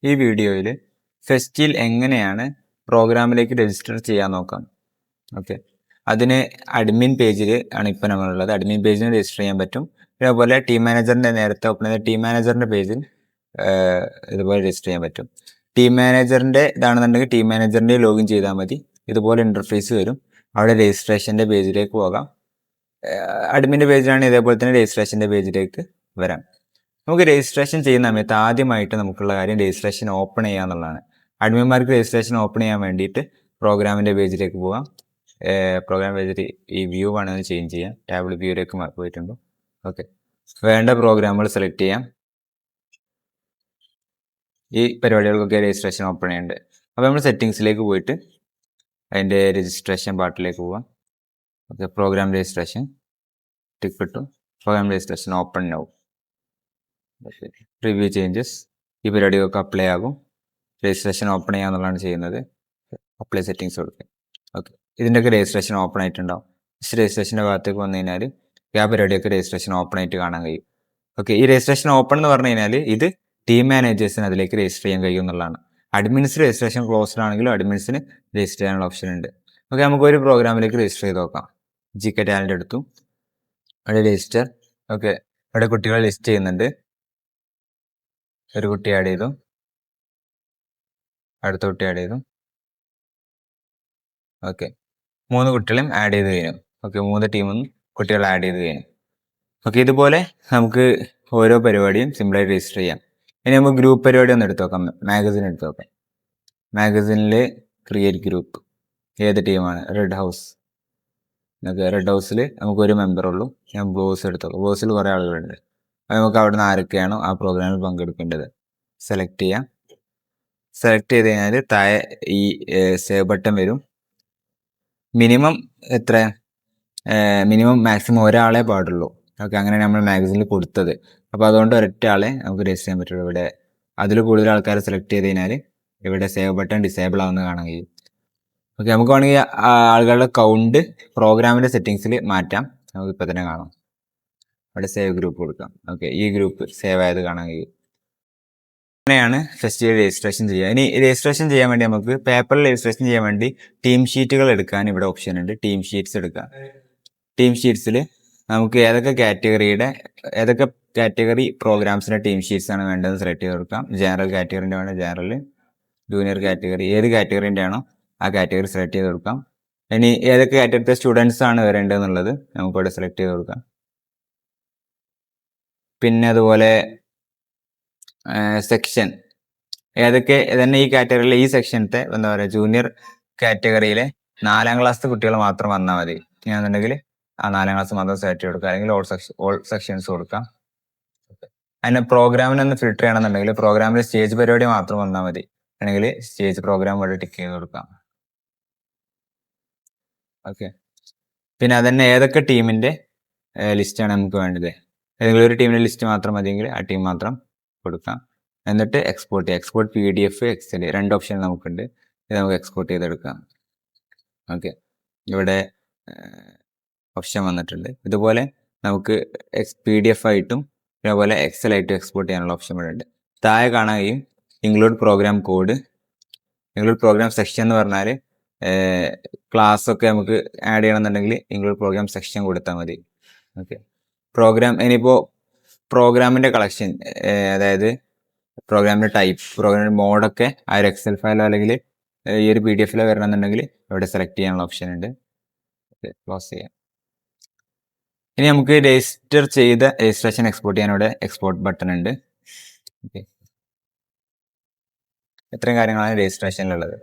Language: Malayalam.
ഈ വീഡിയോയിൽ ഫെസ്റ്റിൽ എങ്ങനെയാണ് പ്രോഗ്രാമിലേക്ക് രജിസ്റ്റർ ചെയ്യാൻ നോക്കാം. ഓക്കെ, അതിന് അഡ്മിൻ പേജിൽ ആണ് ഇപ്പോൾ നമ്മളുള്ളത്. അഡ്മിൻ പേജിൽ രജിസ്റ്റർ ചെയ്യാൻ പറ്റും. അതേപോലെ ടീം മാനേജറിൻ്റെ നേരത്തെ ഓപ്പൺ ചെയ്ത ടീം മാനേജറിൻ്റെ പേജിൽ ഇതുപോലെ രജിസ്റ്റർ ചെയ്യാൻ പറ്റും. ടീം മാനേജറിൻ്റെ ഇതാണെന്നുണ്ടെങ്കിൽ ടീം മാനേജറിൻ്റെ ലോഗിൻ ചെയ്താൽ മതി. ഇതുപോലെ ഇൻ്റർഫേസ് വരും. അവിടെ രജിസ്ട്രേഷൻ്റെ പേജിലേക്ക് പോകാം. അഡ്മിൻ്റെ പേജിലാണ് ഇതേപോലെ തന്നെ രജിസ്ട്രേഷൻ്റെ പേജിലേക്ക് വരാം. നമുക്ക് രജിസ്ട്രേഷൻ ചെയ്യുന്ന സമയത്ത് ആദ്യമായിട്ട് നമുക്കുള്ള കാര്യം രജിസ്ട്രേഷൻ ഓപ്പൺ ചെയ്യുക എന്നുള്ളതാണ്. അഡ്മിന്മാർക്ക് രജിസ്ട്രേഷൻ ഓപ്പൺ ചെയ്യാൻ വേണ്ടിയിട്ട് പ്രോഗ്രാമിൻ്റെ പേജിലേക്ക് പോകാം. പ്രോഗ്രാം പേജിൽ ഈ വ്യൂ വേണമെന്ന് ചേഞ്ച് ചെയ്യാം. ടാബിൾ വ്യൂയിലേക്ക് പോയിട്ടുണ്ട്. ഓക്കെ, വേണ്ട പ്രോഗ്രാമുകൾ സെലക്ട് ചെയ്യാം. ഈ പരിപാടികൾക്കൊക്കെ രജിസ്ട്രേഷൻ ഓപ്പൺ ചെയ്യുന്നുണ്ട്. അപ്പോൾ നമ്മൾ സെറ്റിങ്സിലേക്ക് പോയിട്ട് അതിൻ്റെ രജിസ്ട്രേഷൻ പാർട്ടിലേക്ക് പോവാം. ഓക്കെ, പ്രോഗ്രാം രജിസ്ട്രേഷൻ ടിക്ക് ഇട്ടു. പ്രോഗ്രാം രജിസ്ട്രേഷൻ ഓപ്പൺ ആവും. റിവ്യൂ ചേഞ്ചസ് ഈ പരിപാടികൾക്ക് അപ്ലൈ ആകും. രജിസ്ട്രേഷൻ ഓപ്പൺ ചെയ്യാന്നുള്ളതാണ് ചെയ്യുന്നത്. അപ്ലൈ സെറ്റിങ്സ് കൊടുക്കുക. ഓക്കെ, ഇതിൻ്റെയൊക്കെ രജിസ്ട്രേഷൻ ഓപ്പൺ ആയിട്ടുണ്ടാവും. രജിസ്ട്രേഷൻ്റെ ഭാഗത്തേക്ക് വന്നു കഴിഞ്ഞാൽ ആ പരിപാടിയൊക്കെ രജിസ്ട്രേഷൻ ഓപ്പൺ ആയിട്ട് കാണാൻ കഴിയും. ഓക്കെ, ഈ രജിസ്ട്രേഷൻ ഓപ്പൺ എന്ന് പറഞ്ഞു കഴിഞ്ഞാൽ ഇത് ടീം മാനേജേഴ്സിന് അതിലേക്ക് രജിസ്റ്റർ ചെയ്യാൻ കഴിയും എന്നുള്ളതാണ്. അഡ്മിൻസിന് രജിസ്ട്രേഷൻ ക്ലോസ്ഡ് ആണെങ്കിലും അഡ്മിൻസിന് രജിസ്റ്റർ ചെയ്യാനുള്ള ഓപ്ഷൻ ഉണ്ട്. ഓക്കെ, നമുക്ക് ഒരു പ്രോഗ്രാമിലേക്ക് രജിസ്റ്റർ ചെയ്ത് നോക്കാം. GK ടാലൻ്റ് എടുത്തു, അവിടെ രജിസ്റ്റർ. ഓക്കെ, അവിടെ കുട്ടികളെ ലിസ്റ്റ് ചെയ്യുന്നുണ്ട്. ഒരു കുട്ടി ആഡ് ചെയ്തു, അടുത്ത കുട്ടി ആഡ് ചെയ്തു. ഓക്കെ, 3 കുട്ടികളെയും ആഡ് ചെയ്ത് കഴിഞ്ഞു. ഓക്കെ, 3 ടീമും കുട്ടികളെ ആഡ് ചെയ്ത് കഴിഞ്ഞു. ഓക്കെ, ഇതുപോലെ നമുക്ക് ഓരോ പരിപാടിയും സിമ്പിളായിട്ട് രജിസ്റ്റർ ചെയ്യാം. ഇനി നമുക്ക് ഗ്രൂപ്പ് പരിപാടി ഒന്ന് എടുത്ത് നോക്കാം. മാഗസിൻ എടുത്ത് നോക്കാം. മാഗസിനിൽ ക്രിയേറ്റ് ഗ്രൂപ്പ്. ഏത് ടീമാണ്? Red house. ഓക്കെ, റെഡ് ഹൗസിൽ നമുക്ക് ഒരു മെമ്പറുള്ളൂ. ഞാൻ ബ്ലോസ് എടുത്ത് നോക്കാം. ബ്ലോസിൽ കുറേ ആളുകളുണ്ട്. നമുക്ക് അവിടെ നിന്ന് ആരൊക്കെയാണോ ആ പ്രോഗ്രാമിൽ പങ്കെടുക്കേണ്ടത് സെലക്ട് ചെയ്യാം. സെലക്ട് ചെയ്ത് കഴിഞ്ഞാൽ താഴെ ഈ സേവ് ബട്ടൺ വരും. മിനിമം എത്ര? മിനിമം മാക്സിമം ഒരാളെ പാടുള്ളൂ. ഓക്കെ, അങ്ങനെ നമ്മൾ മാഗസിനിൽ കൊടുത്തത്. അപ്പോൾ അതുകൊണ്ട് ഒരൊറ്റ ആളെ നമുക്ക് രജിസ്റ്റർ ചെയ്യാൻ പറ്റുള്ളൂ. ഇവിടെ അതിൽ കൂടുതൽ ആൾക്കാരെ സെലക്ട് ചെയ്ത് കഴിഞ്ഞാൽ ഇവിടെ സേവ് ബട്ടൺ ഡിസേബിൾ ആവുന്ന കാണാൻ കഴിയും. ഓക്കെ, നമുക്ക് വേണമെങ്കിൽ ആളുകളുടെ കൗണ്ട് പ്രോഗ്രാമിൻ്റെ സെറ്റിങ്സിൽ മാറ്റാം. നമുക്ക് ഇപ്പോൾ തന്നെ കാണാം. അവിടെ സേവ് ഗ്രൂപ്പ് കൊടുക്കാം. ഓക്കെ, ഈ ഗ്രൂപ്പ് സേവ് ആയത് കാണാൻ കഴിയും. അങ്ങനെയാണ് ഫെസ്റ്റിവൽ രജിസ്ട്രേഷൻ ചെയ്യുക. ഇനി രജിസ്ട്രേഷൻ ചെയ്യാൻ വേണ്ടി നമുക്ക് പേപ്പറിൽ രജിസ്ട്രേഷൻ ചെയ്യാൻ വേണ്ടി ടീം ഷീറ്റുകൾ എടുക്കാൻ ഇവിടെ ഓപ്ഷൻ ഉണ്ട്. ടീം ഷീറ്റ്സ് എടുക്കാം. ടീം ഷീറ്റ്സിൽ നമുക്ക് ഏതൊക്കെ കാറ്റഗറി പ്രോഗ്രാംസിൻ്റെ ടീം ഷീറ്റ്സ് ആണ് വേണ്ടതെന്ന് സെലക്ട് ചെയ്ത് കൊടുക്കാം. ജനറൽ കാറ്റഗറിൻ്റെ വേണം ജനറൽ, ജൂനിയർ കാറ്റഗറി ഏത് കാറ്റഗറിൻ്റെ ആണോ ആ കാറ്റഗറി സെലക്ട് ചെയ്ത് കൊടുക്കാം. ഇനി ഏതൊക്കെ കാറ്റഗറിത്തെ സ്റ്റുഡൻസ് ആണ് വരേണ്ടതെന്നുള്ളത് നമുക്കിവിടെ സെലക്ട് ചെയ്ത് കൊടുക്കാം. പിന്നെ അതുപോലെ സെക്ഷൻ ഏതൊക്കെ തന്നെ ഈ കാറ്റഗറിയിലെ ഈ സെക്ഷനത്തെ എന്താ പറയുക ജൂനിയർ കാറ്റഗറിയിലെ 4ാം ക്ലാസ്സിലെ കുട്ടികൾ മാത്രം വന്നാൽ മതി. ഞാനെന്നുണ്ടെങ്കിൽ ആ 4ാം ക്ലാസ് മാത്രം സെലക്ട് ചെയ്ത് കൊടുക്കുക. അല്ലെങ്കിൽ ഓൾ സെക്ഷൻസ് കൊടുക്കാം. അതിന് പ്രോഗ്രാമിനൊന്ന് ഫിൽട്ടർ ചെയ്യണമെന്നുണ്ടെങ്കിൽ പ്രോഗ്രാമിൽ സ്റ്റേജ് പരിപാടി മാത്രം വന്നാൽ മതി. അല്ലെങ്കിൽ സ്റ്റേജ് പ്രോഗ്രാം വഴി ടിക്ക് ചെയ്ത് കൊടുക്കാം. ഓക്കെ, പിന്നെ അതന്നെ ഏതൊക്കെ ടീമിൻ്റെ ലിസ്റ്റാണ് നമുക്ക് വേണ്ടത്. ഏതെങ്കിലും ഒരു ടീമിൻ്റെ ലിസ്റ്റ് മാത്രം മതിയെങ്കിൽ ആ ടീം മാത്രം കൊടുക്കാം. എന്നിട്ട് എക്സ്പോർട്ട് ചെയ്യാം. എക്സ്പോർട്ട് PDF, Excel 2 ഓപ്ഷൻ നമുക്കുണ്ട്. ഇത് നമുക്ക് എക്സ്പോർട്ട് ചെയ്തെടുക്കാം. ഓക്കെ, ഇവിടെ ഓപ്ഷൻ വന്നിട്ടുണ്ട്. ഇതുപോലെ നമുക്ക് PDF ആയിട്ടും ഇതേപോലെ Excel ആയിട്ടും എക്സ്പോർട്ട് ചെയ്യാനുള്ള ഓപ്ഷൻ ഇവിടെ ഉണ്ട്. താഴെ കാണാൻ കഴിയും include program code, include program section എന്ന് പറഞ്ഞാൽ ക്ലാസ് ഒക്കെ നമുക്ക് ആഡ് ചെയ്യണമെന്നുണ്ടെങ്കിൽ ഇൻക്ലൂഡ് പ്രോഗ്രാം സെക്ഷൻ കൊടുത്താൽ മതി. ഓക്കെ, പ്രോഗ്രാം ഇനിയിപ്പോൾ പ്രോഗ്രാമിൻ്റെ കളക്ഷൻ അതായത് പ്രോഗ്രാമിൻ്റെ ടൈപ്പ്, പ്രോഗ്രാമിൻ്റെ മോഡൊക്കെ ആ ഒരു എക്സൽ ഫയലോ അല്ലെങ്കിൽ ഈ ഒരു PDF-ലോ വരണമെന്നുണ്ടെങ്കിൽ ഇവിടെ സെലക്ട് ചെയ്യാനുള്ള ഓപ്ഷൻ ഉണ്ട്. ഓക്കെ, ക്ലോസ് ചെയ്യാം. ഇനി നമുക്ക് രജിസ്റ്റർ ചെയ്ത രജിസ്ട്രേഷൻ എക്സ്പോർട്ട് ചെയ്യാൻ ഇവിടെ എക്സ്പോർട്ട് ബട്ടൺ ഉണ്ട്. ഓക്കെ, ഇത്രയും കാര്യങ്ങളാണ് രജിസ്ട്രേഷനിലുള്ളത്.